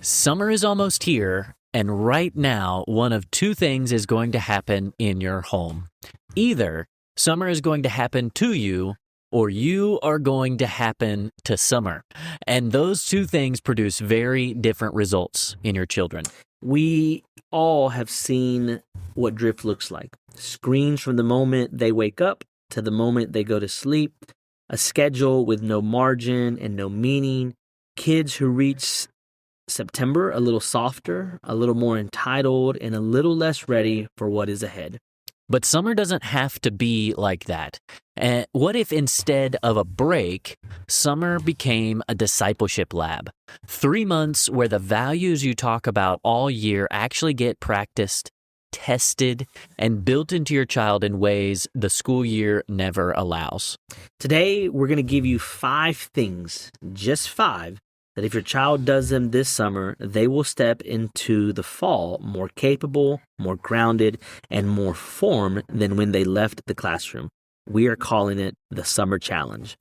Summer is almost here, and right now, one of two things is going to happen in your home. Either summer is going to happen to you, or you are going to happen to summer. And those two things produce very different results in your children. We all have seen what drift looks like. Screens from the moment they wake up to the moment they go to sleep, a schedule with no margin and no meaning, kids who reach September a little softer, a little more entitled, and a little less ready for what is ahead. But summer doesn't have to be like that. What if instead of a break, summer became a discipleship lab? 3 months where the values you talk about all year actually get practiced, tested, and built into your child in ways the school year never allows. Today, we're going to give you 5 things, just 5, that if your child does them this summer, they will step into the fall more capable, more grounded, and more formed than when they left the classroom. We are calling it the Summer Challenge.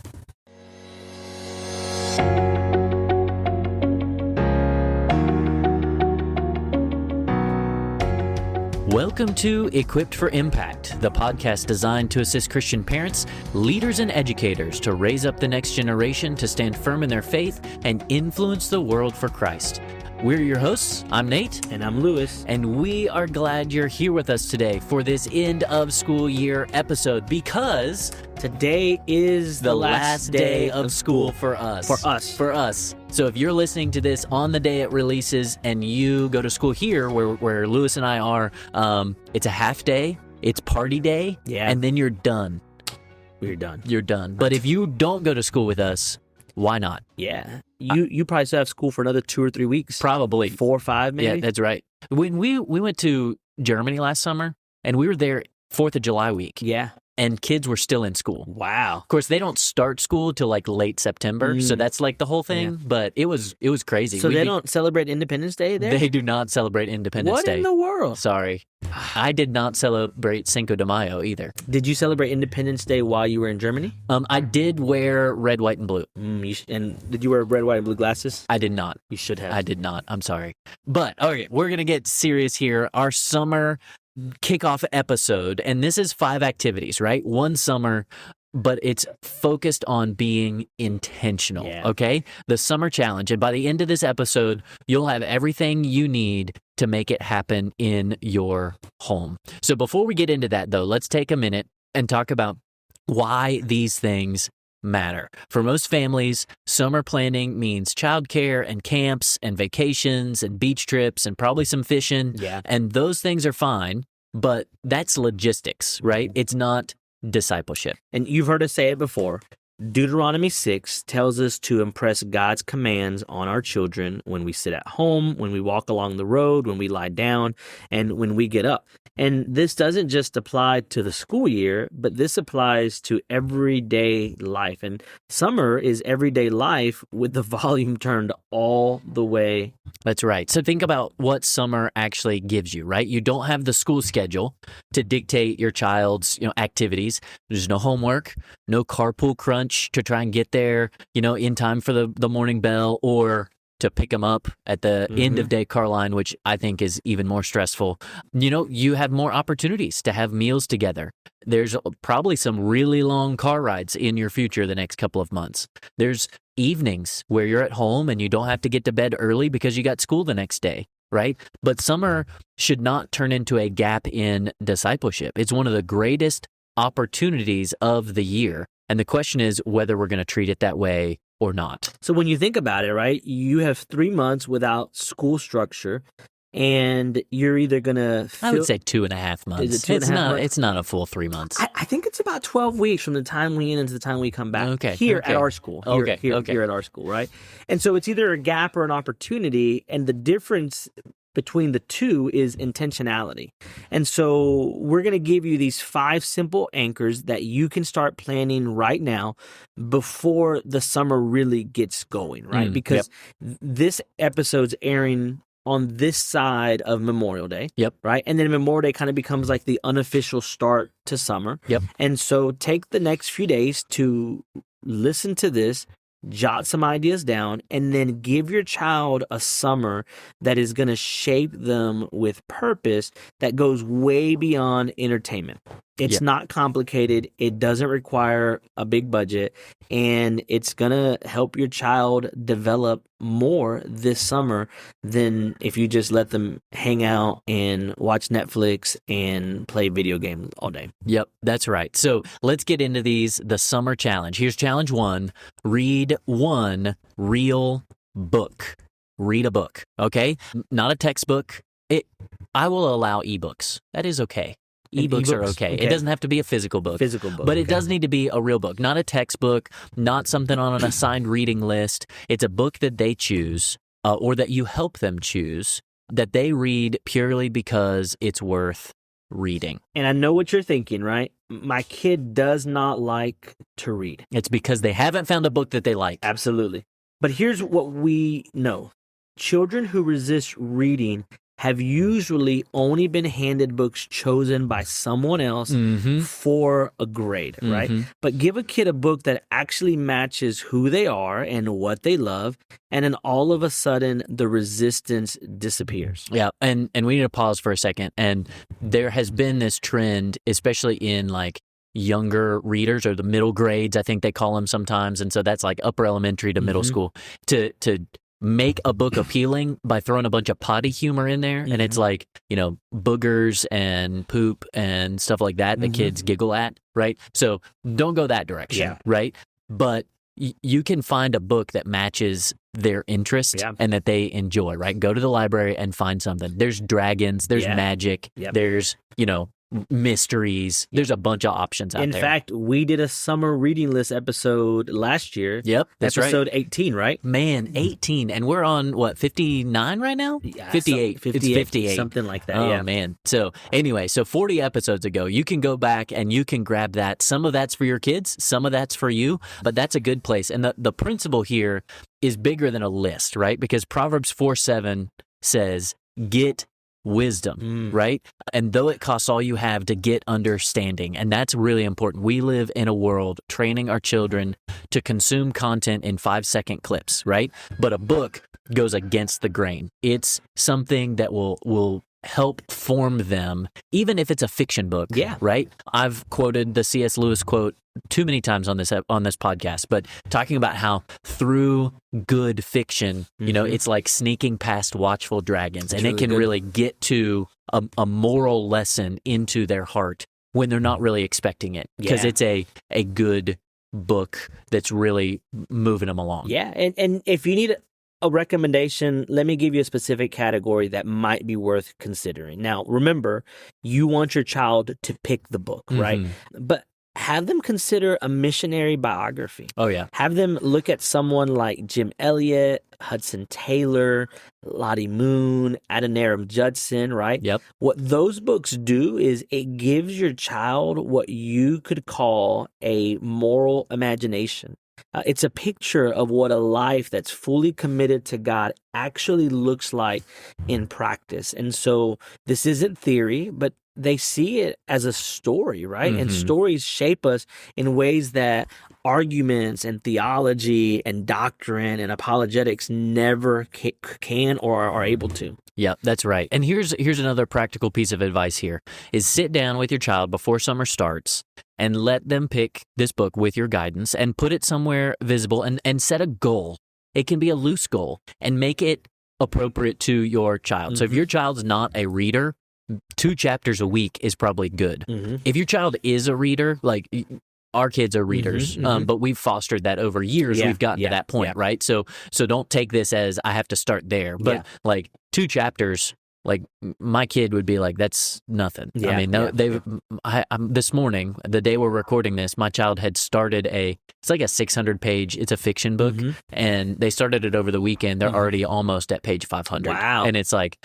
Welcome to Equipped for Impact, the podcast designed to assist Christian parents, leaders, and educators to raise up the next generation to stand firm in their faith and influence the world for Christ. We're your hosts. I'm Nate. And I'm Lewis. And we are glad you're here with us today for this end of school year episode because today is the last day of school for us. For us. So if you're listening to this on the day it releases and you go to school here where Lewis and I are, it's a half day, it's party day, and then you're done. We're done. You're done. But if you don't go to school with us, why not? Yeah. You probably still have school for another 2 or 3 weeks. Probably. 4 or 5 maybe? Yeah, that's right. When we went to Germany last summer, and we were there 4th of July week. Yeah. And kids were still in school. Wow. Of course, they don't start school till like late September, so that's like the whole thing. Yeah. But it was crazy. So they don't celebrate Independence Day there? They do not celebrate Independence Day. What in the world? Sorry. I did not celebrate Cinco de Mayo either. Did you celebrate Independence Day while you were in Germany? I did wear red, white, and blue. And did you wear red, white, and blue glasses? I did not. You should have. I did not. I'm sorry. But, okay, we're going to get serious here. Our summer kickoff episode, and this is 5 activities, right? One summer, but it's focused on being intentional, okay? The Summer Challenge. And by the end of this episode, you'll have everything you need to make it happen in your home. So before we get into that, though, let's take a minute and talk about why these things matter. For most families, summer planning means childcare and camps and vacations and beach trips and probably some fishing. Yeah. And those things are fine, but that's logistics, right? It's not discipleship. And you've heard us say it before. Deuteronomy 6 tells us to impress God's commands on our children when we sit at home, when we walk along the road, when we lie down, and when we get up. And this doesn't just apply to the school year, but this applies to everyday life. And summer is everyday life with the volume turned all the way. That's right. So think about what summer actually gives you, right? You don't have the school schedule to dictate your child's, activities. There's no homework, no carpool crunch to try and get there, in time for the morning bell or to pick them up at the end of day car line, which I think is even more stressful. You have more opportunities to have meals together. There's probably some really long car rides in your future the next couple of months. There's evenings where you're at home and you don't have to get to bed early because you got school the next day, right? But summer should not turn into a gap in discipleship. It's one of the greatest opportunities of the year. And the question is whether we're going to treat it that way or not. So when you think about it, right, you have 3 months without school structure, and you're either going to... I would say 2.5 months. Is it 2.5 months? It's not a full 3 months. I think it's about 12 weeks from the time we end to the time we come back here at our school. Here at our school, right? And so it's either a gap or an opportunity, and the difference between the two is intentionality. And so we're going to give you these 5 simple anchors that you can start planning right now before the summer really gets going, right? Because this episode's airing on this side of Memorial Day, right? And then Memorial Day kind of becomes like the unofficial start to summer. And so take the next few days to listen to this, jot some ideas down, and then give your child a summer that is going to shape them with purpose that goes way beyond entertainment. It's not complicated. It doesn't require a big budget, and it's going to help your child develop more this summer than if you just let them hang out and watch Netflix and play video games all day. Yep, that's right. So let's get into these. The summer challenge. Here's challenge 1. Read 1 real book. Read a book, okay? Not a textbook. I will allow ebooks. That is okay. Ebooks are okay. It doesn't have to be a physical book. But it does need to be a real book, not a textbook, not something on an assigned reading list. It's a book that they choose or that you help them choose, that they read purely because it's worth reading. And I know what you're thinking, right? My kid does not like to read. It's because they haven't found a book that they like. Absolutely. But here's what we know. Children who resist reading have usually only been handed books chosen by someone else for a grade, right? But give a kid a book that actually matches who they are and what they love, and then all of a sudden the resistance disappears. Yeah, and we need to pause for a second. And there has been this trend, especially in like younger readers or the middle grades, I think they call them sometimes. And so that's like upper elementary to middle school, to make a book appealing by throwing a bunch of potty humor in there. And it's like, boogers and poop and stuff like that kids giggle at, right? So don't go that direction, right? But you can find a book that matches their interest and that they enjoy, right? Go to the library and find something. There's dragons, there's magic, there's, mysteries. There's a bunch of options out there. In fact, we did a summer reading list episode last year. Yep, that's episode right. 18, right? Man, 18. And we're on, 59 right now? Yeah, 58. It's 58. Something like that, Oh, man. So anyway, 40 episodes ago, you can go back and you can grab that. Some of that's for your kids. Some of that's for you. But that's a good place. And the principle here is bigger than a list, right? Because Proverbs 4:7 says, get wisdom, right? And though it costs all you have to get understanding, and that's really important. We live in a world training our children to consume content in 5-second clips, right? But a book goes against the grain. It's something that will help form them, even if it's a fiction book, right? I've quoted the C.S. Lewis quote too many times on this podcast, but talking about how through good fiction, it's like sneaking past watchful dragons, and it can really get to a moral lesson into their heart when they're not really expecting it, because it's a good book that's really moving them along. Yeah, and if you need a recommendation, let me give you a specific category that might be worth considering. Now, remember, you want your child to pick the book, right? But have them consider a missionary biography. Oh, yeah. Have them look at someone like Jim Elliot, Hudson Taylor, Lottie Moon, Adoniram Judson, right? Yep. What those books do is it gives your child what you could call a moral imagination. It's a picture of what a life that's fully committed to God actually looks like in practice. And so this isn't theory, but they see it as a story, right? And stories shape us in ways that arguments and theology and doctrine and apologetics never can or are able to. Yeah, that's right. And here's another practical piece of advice here is sit down with your child before summer starts and let them pick this book with your guidance and put it somewhere visible and set a goal. It can be a loose goal and make it appropriate to your child. So if your child's not a reader, 2 chapters a week is probably good. If your child is a reader, like our kids are readers, but we've fostered that over years. We've gotten to that point, right? So don't take this as I have to start there. But like 2 chapters, like my kid would be like, that's nothing. I mean, this morning, the day we're recording this, my child had started it's like a 600-page, it's a fiction book, and they started it over the weekend. They're already almost at page 500. Wow. And it's like,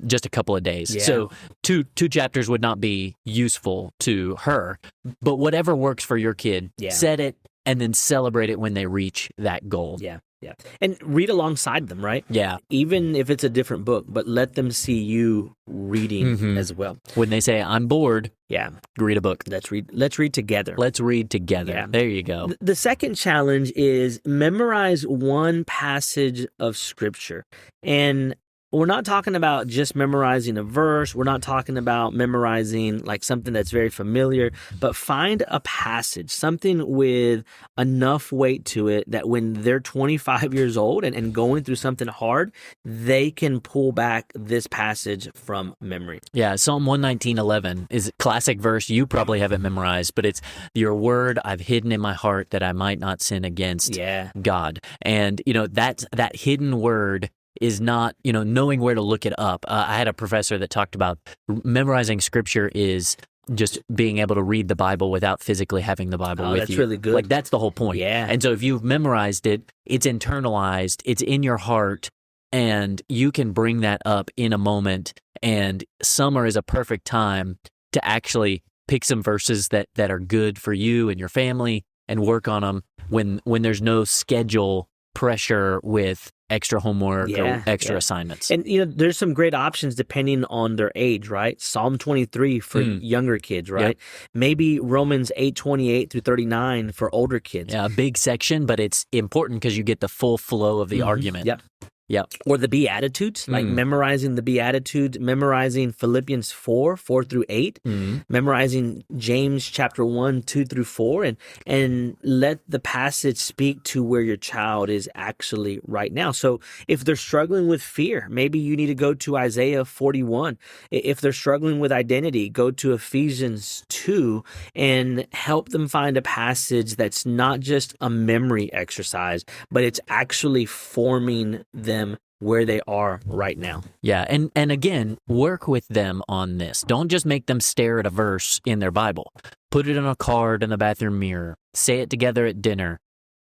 just a couple of days. Yeah. So two chapters would not be useful to her, but whatever works for your kid, set it and then celebrate it when they reach that goal. Yeah. Yeah. And read alongside them, right? Yeah. Even if it's a different book, but let them see you reading as well. When they say, I'm bored, yeah, read a book. Let's read together. Let's read together. Yeah. There you go. The second challenge is memorize one passage of Scripture. And we're not talking about just memorizing a verse. We're not talking about memorizing like something that's very familiar, but find a passage, something with enough weight to it that when they're 25 years old and going through something hard, they can pull back this passage from memory. Yeah, Psalm 119:11 is a classic verse. You probably haven't memorized, but it's your word I've hidden in my heart that I might not sin against God. And, that hidden word is not, knowing where to look it up. I had a professor that talked about memorizing scripture is just being able to read the Bible without physically having the Bible with you. That's really good. Like, that's the whole point. Yeah. And so if you've memorized it, it's internalized, it's in your heart, and you can bring that up in a moment. And summer is a perfect time to actually pick some verses that are good for you and your family and work on them when there's no schedule pressure with extra homework or extra assignments. And, there's some great options depending on their age, right? Psalm 23 for younger kids, right? Yep. Maybe Romans 8:28 through 39 for older kids. Yeah, a big section, but it's important because you get the full flow of the argument. Yep. Yep. Or the Beatitudes, like memorizing the Beatitudes, memorizing Philippians 4 through 8, memorizing James chapter 1, 2 through 4, and let the passage speak to where your child is actually right now. So if they're struggling with fear, maybe you need to go to Isaiah 41. If they're struggling with identity, go to Ephesians 2 and help them find a passage that's not just a memory exercise, but it's actually forming them where they are right now. Yeah, and again, work with them on this. Don't just make them stare at a verse in their Bible. Put it on a card in the bathroom mirror. Say it together at dinner.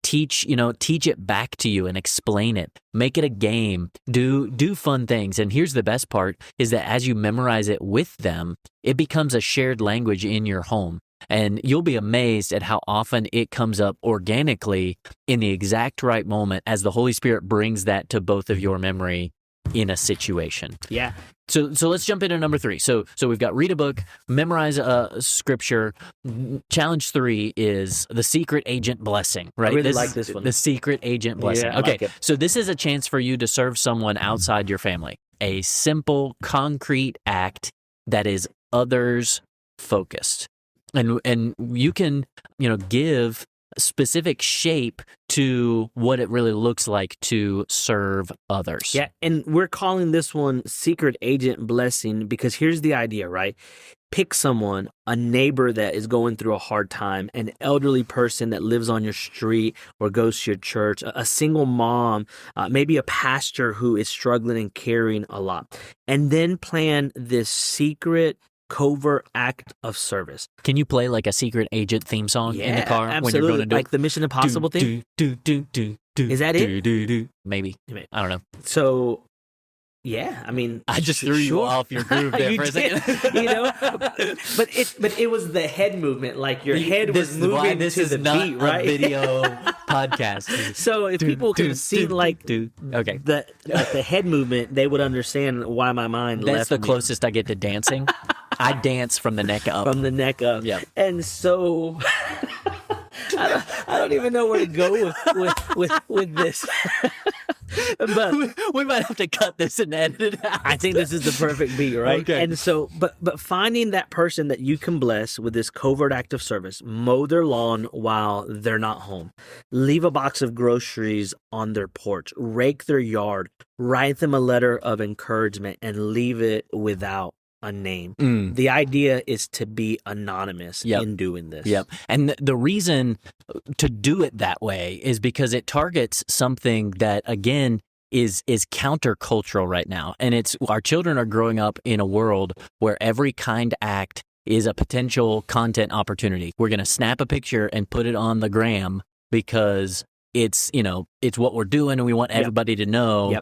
Teach it back to you and explain it. Make it a game. Do fun things. And here's the best part is that as you memorize it with them, it becomes a shared language in your home. And you'll be amazed at how often it comes up organically in the exact right moment as the Holy Spirit brings that to both of your memory in a situation. Yeah. So let's jump into number 3. So we've got read a book, memorize a scripture. Challenge 3 is the secret agent blessing, right? I really like this one. The secret agent blessing. Yeah, okay, so this is a chance for you to serve someone outside your family. A simple, concrete act that is others focused. And you can, give specific shape to what it really looks like to serve others. Yeah, and we're calling this one secret agent blessing because here's the idea, right? Pick someone, a neighbor that is going through a hard time, an elderly person that lives on your street or goes to your church, a single mom, maybe a pastor who is struggling and carrying a lot, and then plan this secret covert act of service. Can you play like a secret agent theme song in the car absolutely. when you're going to do like the Mission Impossible theme? Is that it? Maybe. I don't know. So, yeah, I mean, I just threw you off your groove there for a second. But it was the head movement, like your head was moving to the beat, right? A video podcast. So if people could see the head movement, they would understand why my mind left. That's the closest I get to dancing. I dance from the neck up. From the neck up. Yeah. And so I don't even know where to go with this. But we might have to cut this and edit it out. I think this is the perfect beat, right? Okay. And so, but finding that person that you can bless with this covert act of service, mow their lawn while they're not home, leave a box of groceries on their porch, rake their yard, write them a letter of encouragement, and leave it without a name. The idea is to be anonymous in doing this. Yep. And the reason to do it that way is because it targets something that, again, is countercultural right now. And it's our children are growing up in a world where every kind act is a potential content opportunity. We're going to snap a picture and put it on the gram because it's what we're doing, and we want everybody to know,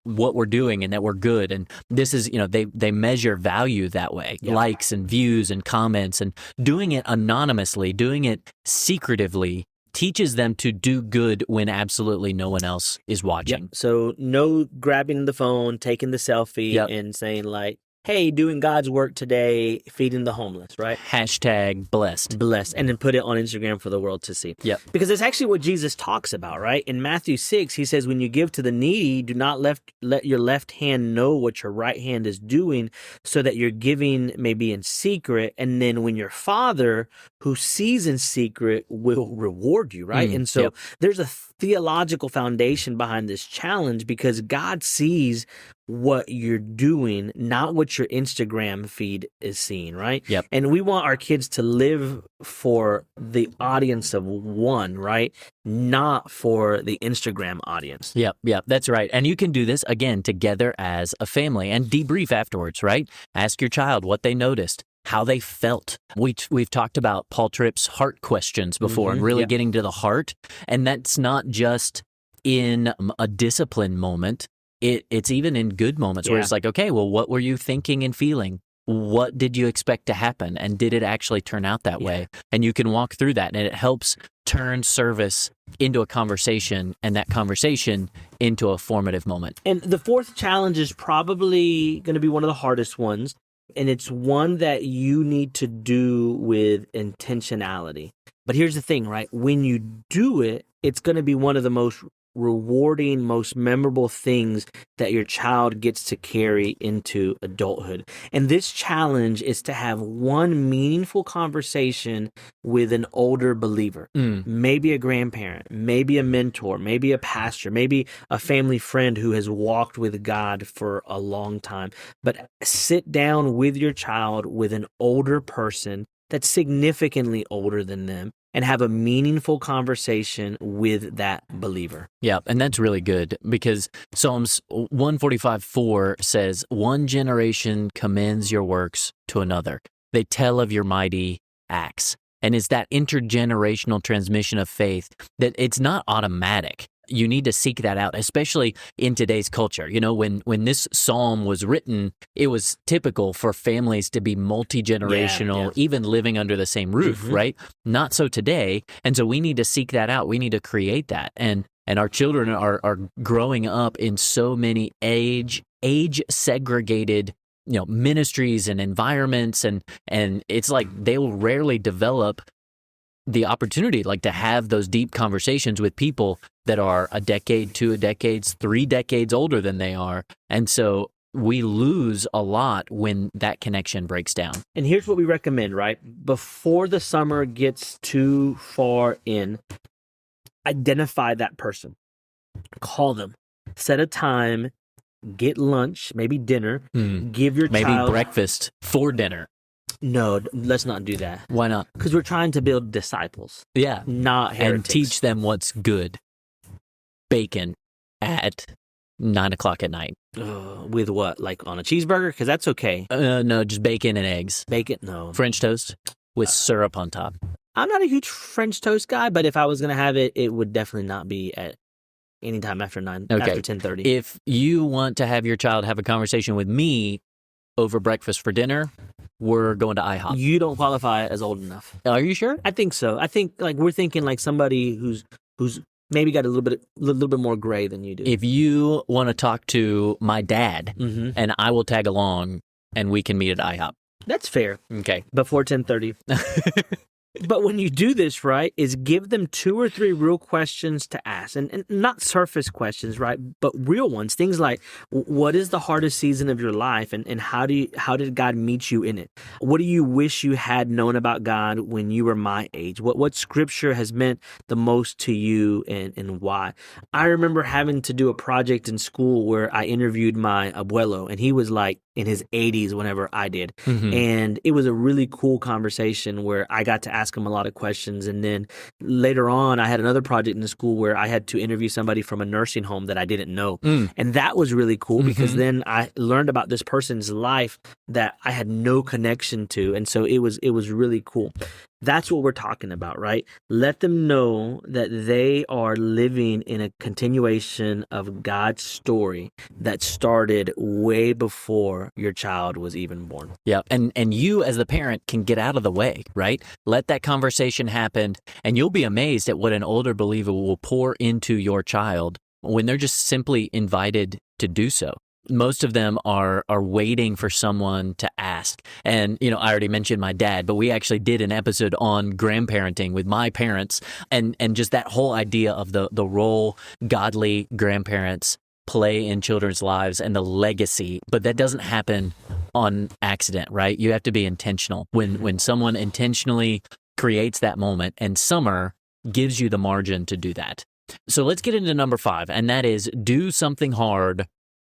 what we're doing and that we're good. And this is, they measure value that way, likes and views and comments, and doing it anonymously, doing it secretively teaches them to do good when absolutely no one else is watching. Yep. So no grabbing the phone, taking the selfie, and saying like, hey, doing God's work today, feeding the homeless, right? Hashtag blessed. Blessed. And then put it on Instagram for the world to see. Yep. Because it's actually what Jesus talks about, right? In Matthew 6, he says, when you give to the needy, do not let your left hand know what your right hand is doing, so that your giving may be in secret. And then when your Father who sees in secret will reward you, right? And so there's a theological foundation behind this challenge, because God sees what you're doing, not what your Instagram feed is seeing, right? Yep. And we want our kids to live for the audience of one, right? Not for the Instagram audience. Yep, that's right. And you can do this, again, together as a family and debrief afterwards, right? Ask your child what they noticed, how they felt. We've talked about Paul Tripp's heart questions before, and really getting to the heart. And that's not just in a discipline moment. It's even in good moments where it's like, okay, well, what were you thinking and feeling? What did you expect to happen? And did it actually turn out that way? And you can walk through that, and it helps turn service into a conversation, and that conversation into a formative moment. And the fourth challenge is probably going to be one of the hardest ones. And it's one that you need to do with intentionality. But here's the thing, right? When you do it, it's going to be one of the most rewarding, most memorable things that your child gets to carry into adulthood. And this challenge is to have one meaningful conversation with an older believer, maybe a grandparent, maybe a mentor, maybe a pastor, maybe a family friend who has walked with God for a long time. But sit down with your child with an older person that's significantly older than them, and have a meaningful conversation with that believer. Yeah, and that's really good, because Psalms 145:4 says, one generation commends your works to another. They tell of your mighty acts. And it's that intergenerational transmission of faith that it's not automatic. You need to seek that out, especially in today's culture. You know, when this psalm was written, it was typical for families to be multi-generational, even living under the same roof, right? Not so today. And so we need to seek that out. We need to create that. And our children are growing up in so many age segregated, ministries and environments, and it's like they'll rarely develop the opportunity, like, to have those deep conversations with people that are a decade, 2 decades, 3 decades older than they are. And so we lose a lot when that connection breaks down. And here's what we recommend, right? Before the summer gets too far in, identify that person. Call them. Set a time. Get lunch, maybe dinner. Give your child... Maybe breakfast for dinner. No, let's not do that. Why not? Because we're trying to build disciples. Yeah. Not heretics. And teach them what's good. Bacon at 9 o'clock at night. With what? Like on a cheeseburger? Because that's okay. No, just bacon and eggs. Bacon? No. French toast with syrup on top. I'm not a huge French toast guy, but if I was going to have it, it would definitely not be at any time after 9, after 10:30. If you want to have your child have a conversation with me over breakfast for dinner, we're going to IHOP. You don't qualify as old enough. Are you sure? I think so. I think we're thinking like somebody who's maybe got a little bit more gray than you do. If you want to talk to my dad, and I will tag along, and we can meet at IHOP. That's fair. Okay. Before 10:30. But when you do this, right, is give them 2 or 3 real questions to ask, and not surface questions, right, but real ones. Things like, what is the hardest season of your life, and how did God meet you in it? What do you wish you had known about God when you were my age? What scripture has meant the most to you, and why? I remember having to do a project in school where I interviewed my abuelo, and he was like in his 80s whenever I did. And it was a really cool conversation where I got to ask him a lot of questions. And then later on, I had another project in the school where I had to interview somebody from a nursing home that I didn't know. And that was really cool because then I learned about this person's life that I had no connection to. And so it was really cool. That's what we're talking about, right? Let them know that they are living in a continuation of God's story that started way before your child was even born. Yeah, and you as the parent can get out of the way, right? Let that conversation happen, and you'll be amazed at what an older believer will pour into your child when they're just simply invited to do so. Most of them are waiting for someone to ask. And, I already mentioned my dad, but we actually did an episode on grandparenting with my parents and just that whole idea of the role godly grandparents play in children's lives and the legacy. But that doesn't happen on accident, right? You have to be intentional. When someone intentionally creates that moment, and summer gives you the margin to do that. So let's get into number 5, and that is do something hard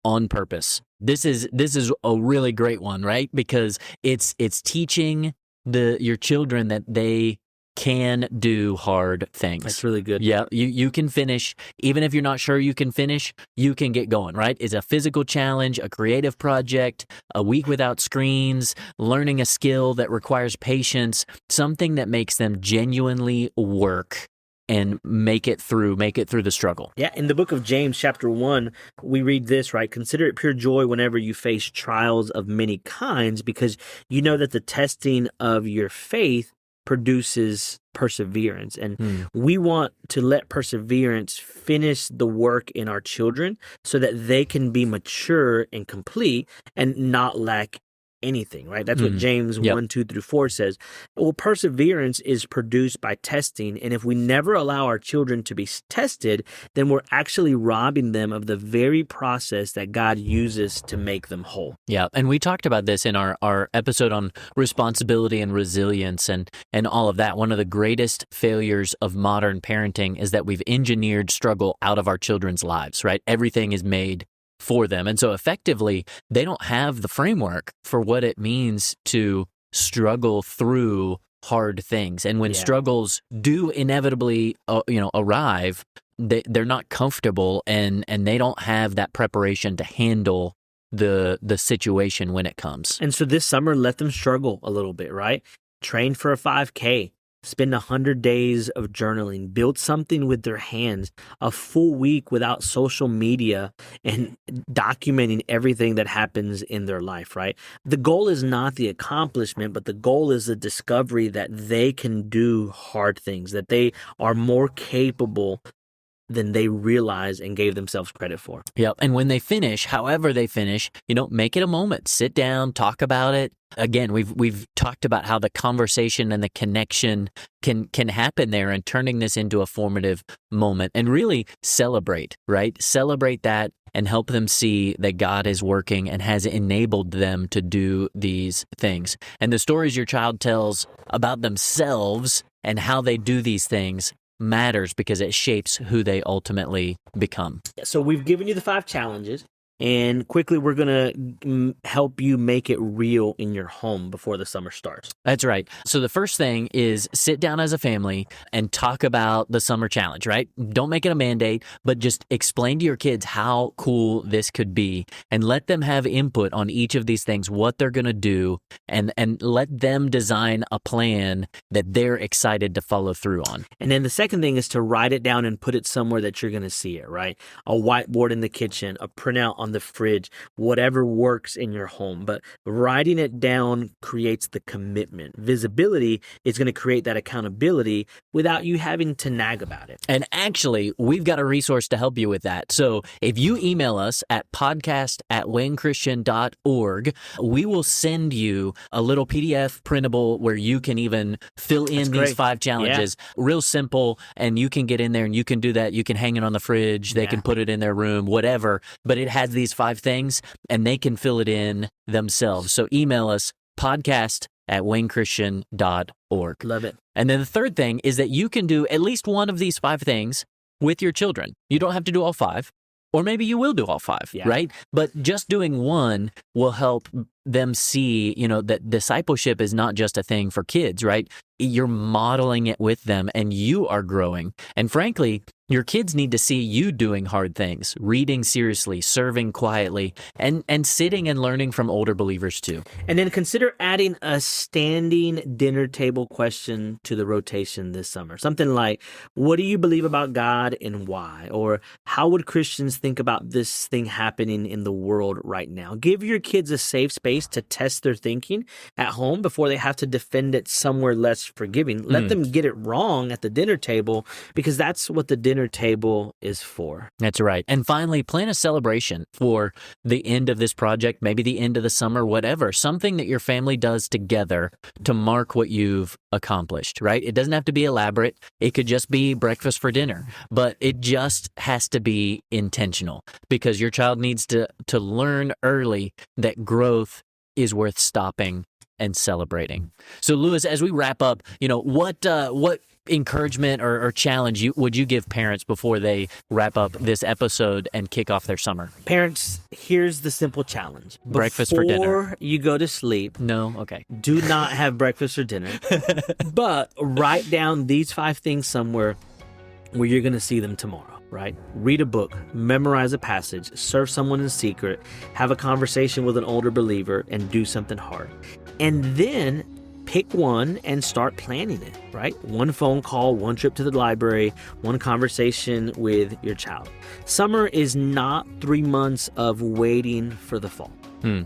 on purpose. This is a really great one, right? Because it's teaching your children that they can do hard things. That's really good. Yeah, you can finish. Even if you're not sure you can finish, you can get going, right? It's a physical challenge, a creative project, a week without screens, learning a skill that requires patience, something that makes them genuinely work and make it through the struggle. Yeah, in the book of James, chapter 1, we read this, right? Consider it pure joy whenever you face trials of many kinds, because you know that the testing of your faith produces perseverance. And we want to let perseverance finish the work in our children so that they can be mature and complete and not lack anything, right? That's what James 1:2-4 says. Well, perseverance is produced by testing, and if we never allow our children to be tested, then we're actually robbing them of the very process that God uses to make them whole. Yeah, and we talked about this in our episode on responsibility and resilience and all of that. One of the greatest failures of modern parenting is that we've engineered struggle out of our children's lives, right? Everything is made for them. And so effectively, they don't have the framework for what it means to struggle through hard things. And when struggles do inevitably, arrive, they're not comfortable and they don't have that preparation to handle the situation when it comes. And so this summer, let them struggle a little bit, right? Train for a 5K. Spend 100 days of journaling, build something with their hands, a full week without social media and documenting everything that happens in their life, right? The goal is not the accomplishment, but the goal is the discovery that they can do hard things, that they are more capable than they realize and gave themselves credit for. Yep. And when they finish, however they finish, make it a moment. Sit down, talk about it. Again, we've talked about how the conversation and the connection can happen there, and turning this into a formative moment and really celebrate, right? Celebrate that and help them see that God is working and has enabled them to do these things. And the stories your child tells about themselves and how they do these things matters because it shapes who they ultimately become. So we've given you the 5 challenges, and quickly we're going to help you make it real in your home before the summer starts. That's right. So the first thing is sit down as a family and talk about the summer challenge, right? Don't make it a mandate, but just explain to your kids how cool this could be and let them have input on each of these things, what they're going to do, and let them design a plan that they're excited to follow through on. And then the second thing is to write it down and put it somewhere that you're going to see it, right? A whiteboard in the kitchen, a printout on the fridge, whatever works in your home. But writing it down creates the commitment. Visibility is going to create that accountability without you having to nag about it. And actually, we've got a resource to help you with that. So if you email us at podcast@wayneChristian.org, we will send you a little PDF printable where you can even fill in these 5 challenges. Yeah. Real simple, and you can get in there and you can do that. You can hang it on the fridge. They can put it in their room, whatever. But it has these 5 things, and they can fill it in themselves. So email us, podcast@wayneChristian.org. Love it. And then the third thing is that you can do at least one of these 5 things with your children. You don't have to do all 5. Or maybe you will do all 5, right? But just doing one will help them see, that discipleship is not just a thing for kids, right? You're modeling it with them and you are growing. And frankly, Your kids need to see you doing hard things, reading seriously, serving quietly, and sitting and learning from older believers too. And then consider adding a standing dinner table question to the rotation this summer. Something like, what do you believe about God and why? Or how would Christians think about this thing happening in the world right now? Give your kids a safe space to test their thinking at home before they have to defend it somewhere less forgiving. Let them get it wrong at the dinner table, because that's what the dinner table is for. That's right. And finally, plan a celebration for the end of this project, maybe the end of the summer, whatever. Something that your family does together to mark what you've accomplished, right? It doesn't have to be elaborate. It could just be breakfast for dinner, but it just has to be intentional, because your child needs to learn early that growth is worth stopping and celebrating. So, Lewis, as we wrap up, what encouragement or challenge would you give parents before they wrap up this episode and kick off their summer? Parents, here's the simple challenge. Breakfast for dinner. Before you go to sleep, no, okay, do not have breakfast or dinner, but write down these 5 things somewhere where you're going to see them tomorrow. Right? Read a book, memorize a passage, serve someone in secret, have a conversation with an older believer, and do something hard. And then pick one and start planning it, right? 1 phone call, 1 trip to the library, 1 conversation with your child. Summer is not 3 months of waiting for the fall.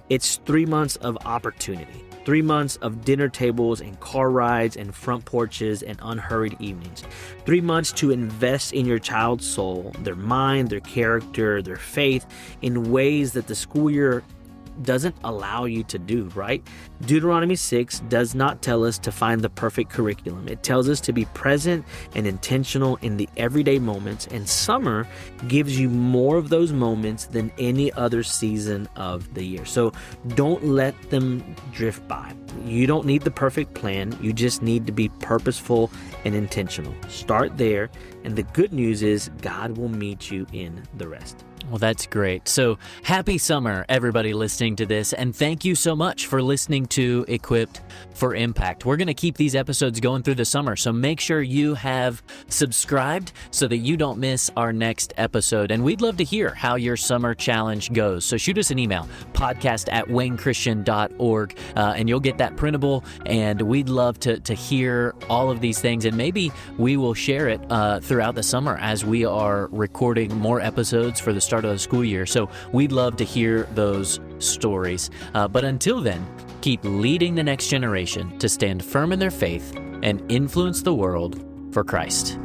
It's 3 months of opportunity. 3 months of dinner tables and car rides and front porches and unhurried evenings. 3 months to invest in your child's soul, their mind, their character, their faith in ways that the school year doesn't allow you to do, right? Deuteronomy 6 does not tell us to find the perfect curriculum. It tells us to be present and intentional in the everyday moments, and summer gives you more of those moments than any other season of the year. So don't let them drift by. You don't need the perfect plan. You just need to be purposeful and intentional. Start there, and the good news is God will meet you in the rest. Well, that's great. So happy summer, everybody listening to this. And thank you so much for listening to Equipped for Impact. We're going to keep these episodes going through the summer. So make sure you have subscribed so that you don't miss our next episode. And we'd love to hear how your summer challenge goes. So shoot us an email, podcast@waynechristian.org, and you'll get that printable. And we'd love to hear all of these things. And maybe we will share it throughout the summer as we are recording more episodes for the start of the school year. So we'd love to hear those stories. But until then, keep leading the next generation to stand firm in their faith and influence the world for Christ.